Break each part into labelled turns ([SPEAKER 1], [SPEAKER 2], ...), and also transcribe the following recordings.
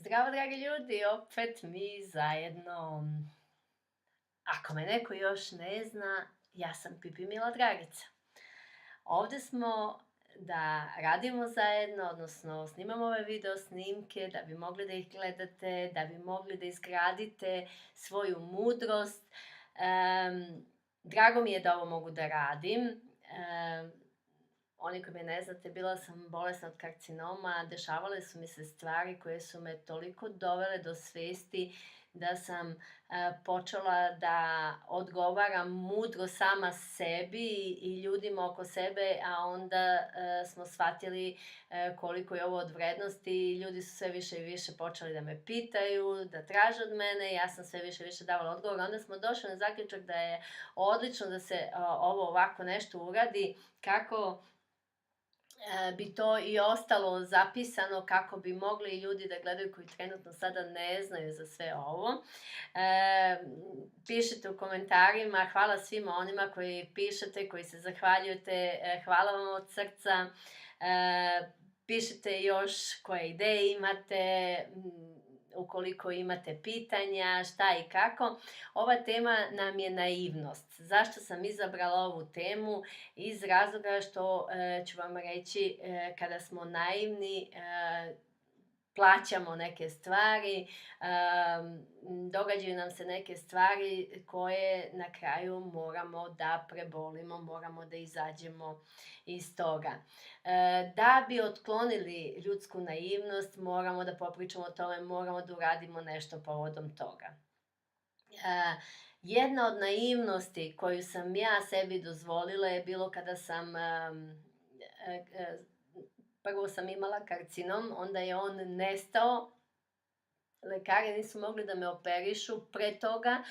[SPEAKER 1] Zdravo, dragi ljudi, opet mi zajedno. Ako me neko još ne zna, ja sam Pipi Mila Dragica. Ovdje smo da radimo zajedno, odnosno snimamo ove video snimke da bi mogli da ih gledate, da bi mogli da izgradite svoju mudrost. Drago mi je da ovo mogu da radim. Oni koji me ne znate, bila sam bolesna od karcinoma, dešavale su mi se stvari koje su me toliko dovele do svesti da sam počela da odgovaram mudro sama sebi i ljudima oko sebe, a onda smo shvatili koliko je ovo od vrednosti i ljudi su sve više i više počeli da me pitaju, da traže od mene, ja sam sve više i više davala odgovor. Onda smo došli na zaključak da je odlično da se ovo ovako nešto uradi, kako bi to i ostalo zapisano, kako bi mogli i ljudi da gledaju koji trenutno sada ne znaju za sve ovo. Pišite u komentarima, hvala svima onima koji pišete, koji se zahvaljujete, hvala vam od srca. Pišite još koje ideje imate, ukoliko imate pitanja, šta i kako. Ova tema nam je naivnost. Zašto sam izabrala ovu temu? Iz razloga što ću vam reći, kada smo naivni, plaćamo neke stvari, događaju nam se neke stvari koje na kraju moramo da prebolimo, moramo da izađemo iz toga. Da bi otklonili ljudsku naivnost, moramo da popričamo o tome, moramo da uradimo nešto povodom toga. Jedna od naivnosti koju sam ja sebi dozvolila je bilo kada sam prvo sam imala karcinom, onda je on nestao, lekari nisu mogli da me operišu pre toga,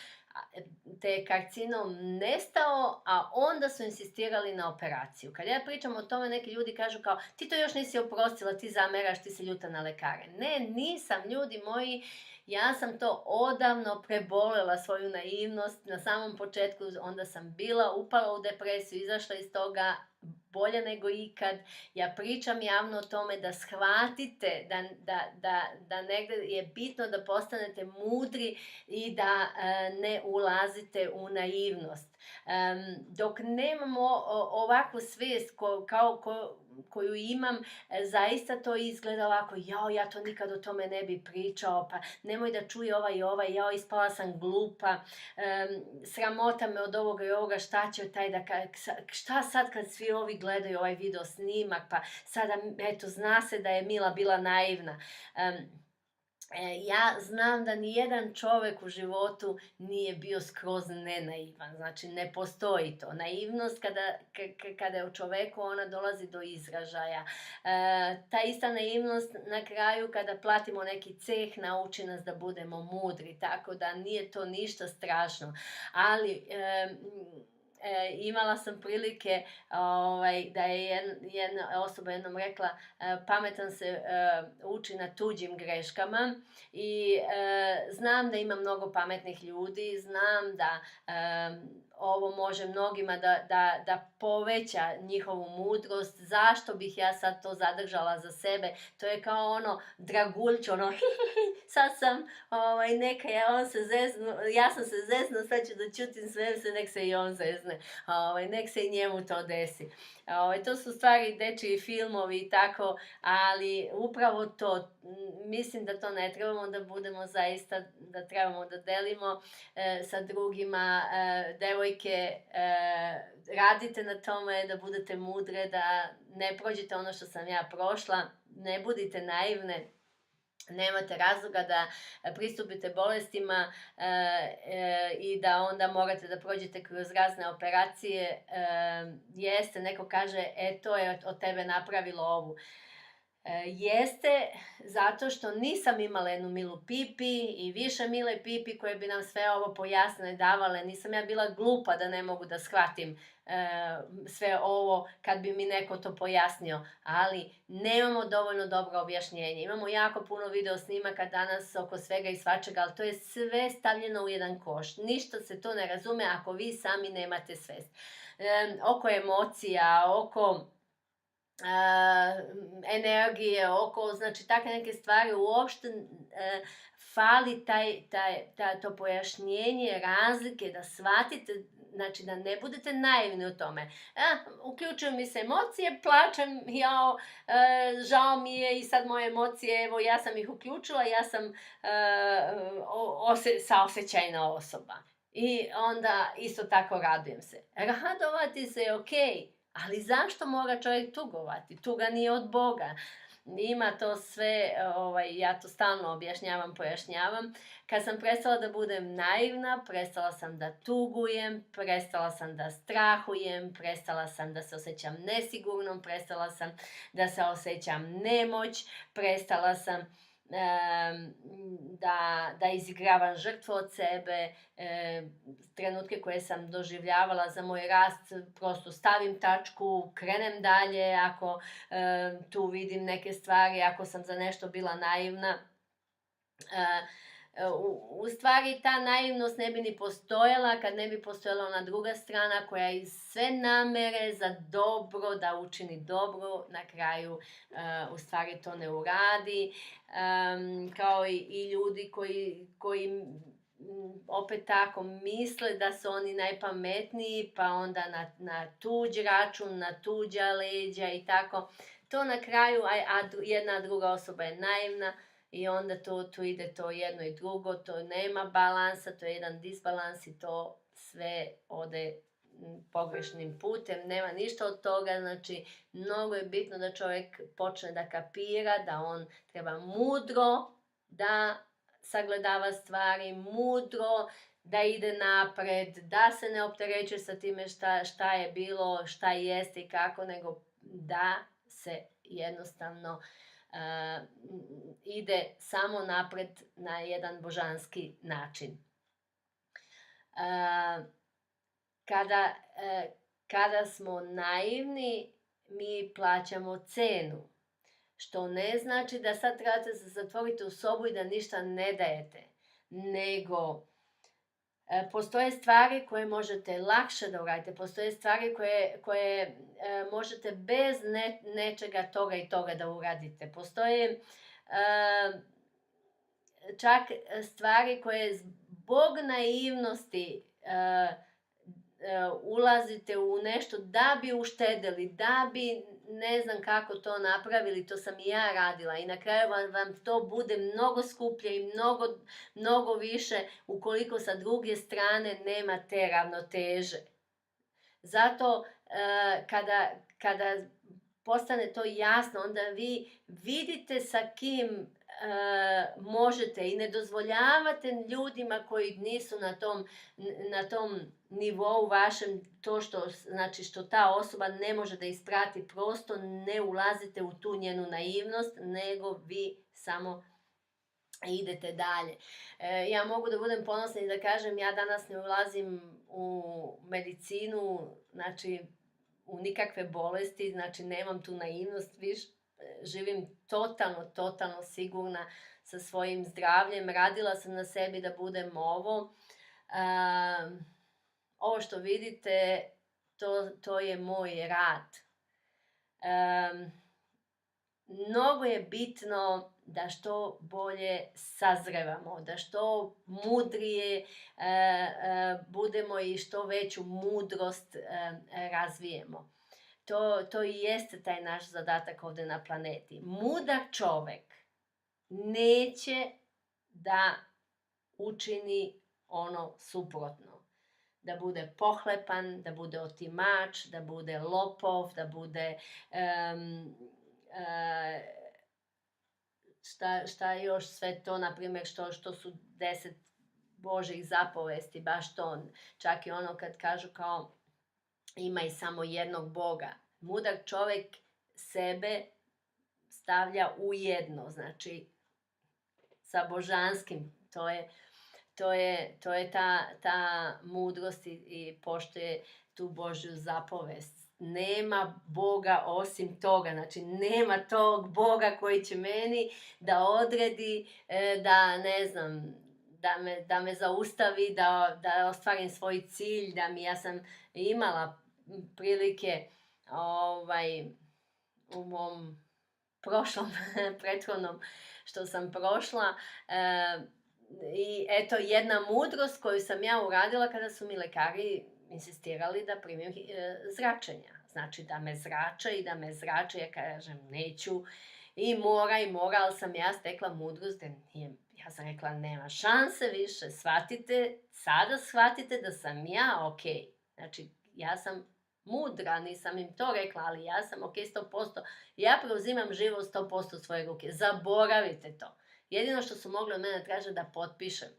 [SPEAKER 1] te je karcinom nestao, a onda su insistirali na operaciju. Kad ja pričam o tome, neki ljudi kažu kao, ti to još nisi oprostila, ti zameraš, ti si ljuta na lekare. Ne, nisam, ljudi moji, ja sam to odavno prebolela, svoju naivnost. Na samom početku onda sam bila, upala u depresiju, izašla iz toga, bolje nego ikad. Ja pričam javno o tome da shvatite da negde je bitno da postanete mudri i da ne ulazite u naivnost. Dok nemamo ovakvu svijest koju imam, zaista to izgleda ovako, jao, ja to nikad o tome ne bi pričao, pa nemoj da čuje ovaj, jao, ispala sam glupa, sramota me od ovoga i ovoga, šta će taj da kaže, šta sad kad svi ovi gledaju ovaj video snimak, pa sada, eto, zna se da je Mila bila naivna. Ja znam da nijedan čovek u životu nije bio skroz nenaivan, znači ne postoji to. Naivnost kada je u čoveku, ona dolazi do izražaja. Ta ista naivnost na kraju kada platimo neki ceh nauči nas da budemo mudri, tako da nije to ništa strašno. Ali imala sam prilike da je jedna osoba jednom rekla, pametan se uči na tuđim greškama i znam da ima mnogo pametnih ljudi, znam da ovo može mnogima da poveća njihovu mudrost. Zašto bih ja sad to zadržala za sebe? To je kao ono draguljč, ono sad sam, neka je on se zeznu, ja sam se zeznu, sad ću da ćutim sve se, nek se i on zezne, nek se i njemu to desi. To su stvari dečiji filmovi i tako, ali upravo to, mislim da to ne trebamo da budemo zaista, da trebamo da delimo sa drugima. Devojke, radite na tome da budete mudre, da ne prođete ono što sam ja prošla, ne budite naivne. Nemate razloga da pristupite bolestima i da onda morate da prođete kroz razne operacije. Jeste, neko kaže, to je od tebe napravilo ovu. Jeste, zato što nisam imala jednu Milu Pipi i više Mile Pipi koje bi nam sve ovo pojasnile, davale. Nisam ja bila glupa da ne mogu da shvatim sve ovo kad bi mi neko to pojasnio, ali nemamo dovoljno dobro objašnjenje. Imamo jako puno video snimaka danas oko svega i svačega, ali to je sve stavljeno u jedan koš. Ništa se to ne razume ako vi sami nemate svest. Oko emocija, oko energije oko, znači takve neke stvari uopšte fali to pojašnjenje razlike, da shvatite, znači da ne budete naivni u tome. Uključuju mi se emocije, plačem, jao, žao mi je i sad moje emocije, evo ja sam ih uključila, ja sam saosećajna osoba. I onda isto tako radujem se. Radovati se je okej, ali zašto mora čovjek tugovati? Tuga nije od Boga. Ima to sve, ja to stalno pojašnjavam. Kad sam prestala da budem naivna, prestala sam da tugujem, prestala sam da strahujem, prestala sam da se osjećam nesigurnom, prestala sam da se osjećam nemoć, prestala sam da izigravam žrtvu od sebe, trenutke koje sam doživljavala za moj rast, prosto stavim tačku, krenem dalje, ako tu vidim neke stvari, ako sam za nešto bila naivna. U stvari ta naivnost ne bi ni postojala kad ne bi postojala ona druga strana koja iz sve namere za dobro, da učini dobro, na kraju u stvari to ne uradi. Kao i ljudi koji opet tako misle da su oni najpametniji, pa onda na tuđ račun, na tuđa leđa i tako. To na kraju, a jedna druga osoba je naivna, i onda tu ide to jedno i drugo, to nema balansa, to je jedan disbalans i to sve ode pogrešnim putem, nema ništa od toga. Znači, mnogo je bitno da čovjek počne da kapira, da on treba mudro da sagledava stvari, mudro da ide napred, da se ne opterećuje sa time šta je bilo, šta jeste i kako, nego da se jednostavno ide samo napred na jedan božanski način. Kada smo naivni, mi plaćamo cenu, što ne znači da sad trebate se zatvoriti u sobu i da ništa ne dajete, nego postoje stvari koje možete lakše da uradite, postoje stvari koje možete bez nečega toga i toga da uradite. Postoje čak stvari koje zbog naivnosti ulazite u nešto da bi uštedeli, da bi ne znam kako to napravili, to sam i ja radila i na kraju vam to bude mnogo skuplje i mnogo više ukoliko sa druge strane nema te ravnoteže. Zato kada postane to jasno, onda vi vidite sa kim možete i ne dozvoljavate ljudima koji nisu na tom nivou vašem, to što ta osoba ne može da isprati, prosto ne ulazite u tu njenu naivnost, nego vi samo idete dalje. Ja mogu da budem ponosna i da kažem, ja danas ne ulazim u medicinu, znači u nikakve bolesti, znači nemam tu naivnost više, živim totalno sigurna sa svojim zdravljem, radila sam na sebi da budem ovo. Ovo što vidite, to je moj rad. Mnogo je bitno da što bolje sazrevamo, da što mudrije budemo i što veću mudrost razvijemo. To i jeste taj naš zadatak ovde na planeti. Mudar čovek neće da učini ono suprotno. Da bude pohlepan, da bude otimač, da bude lopov, da bude šta još sve to, na primjer, što su 10 Božih zapovesti, baš to. Čak i ono kad kažu kao ima i samo jednog Boga. Mudar čovjek sebe stavlja u jedno, znači sa božanskim. To je ta mudrost i poštuje tu Božju zapovest. Nema Boga osim toga, znači nema tog Boga koji će meni da odredi, da ne znam, da me zaustavi, da ostvarim svoj cilj, ja sam imala prilike u mom prošlom, prethodnom što sam prošla. I eto jedna mudrost koju sam ja uradila kada su mi lekari insistirali da primim zračenja. Znači da me zrače i da me zrače, ja kažem neću i mora, ali sam ja stekla mudrost da nije, ja sam rekla nema šanse više, sada shvatite da sam ja okej. Znači ja sam mudra, nisam im to rekla, ali ja sam okej 100%. Ja preuzimam život 100% u svoje ruke. Zaboravite to. Jedino što su mogli od mene tražiti da potpišem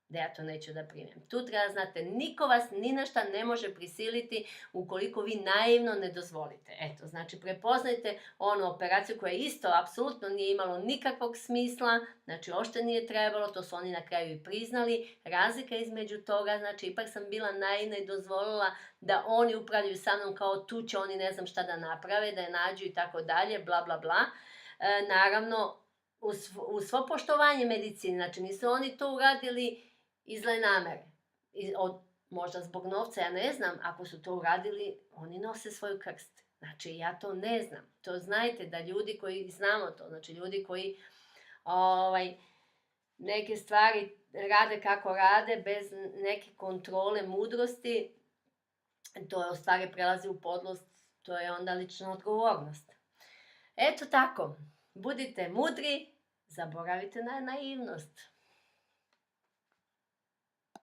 [SPEAKER 1] da ja to neću da primim. Tu treba znate, niko vas ni na šta ne može prisiliti ukoliko vi naivno ne dozvolite. Eto, znači prepoznajte onu operaciju koja isto apsolutno nije imalo nikakvog smisla, znači ošte nije trebalo, to su oni na kraju i priznali. Razlika između toga, znači ipak sam bila naivna i dozvolila da oni upravljaju sa mnom kao tu će oni ne znam šta da naprave, da je nađu i tako dalje, bla bla bla. Naravno, uz svo poštovanje medicine, znači nisu oni to uradili iz zle namere, možda zbog novca, ja ne znam, ako su to uradili, oni nose svoj krst. Znači, ja to ne znam. To znajte da ljudi koji znamo to, znači ljudi koji neke stvari rade kako rade, bez neke kontrole, mudrosti, to je u stvari prelazi u podlost, to je onda lična odgovornost. Eto tako, budite mudri, zaboravite na naivnost.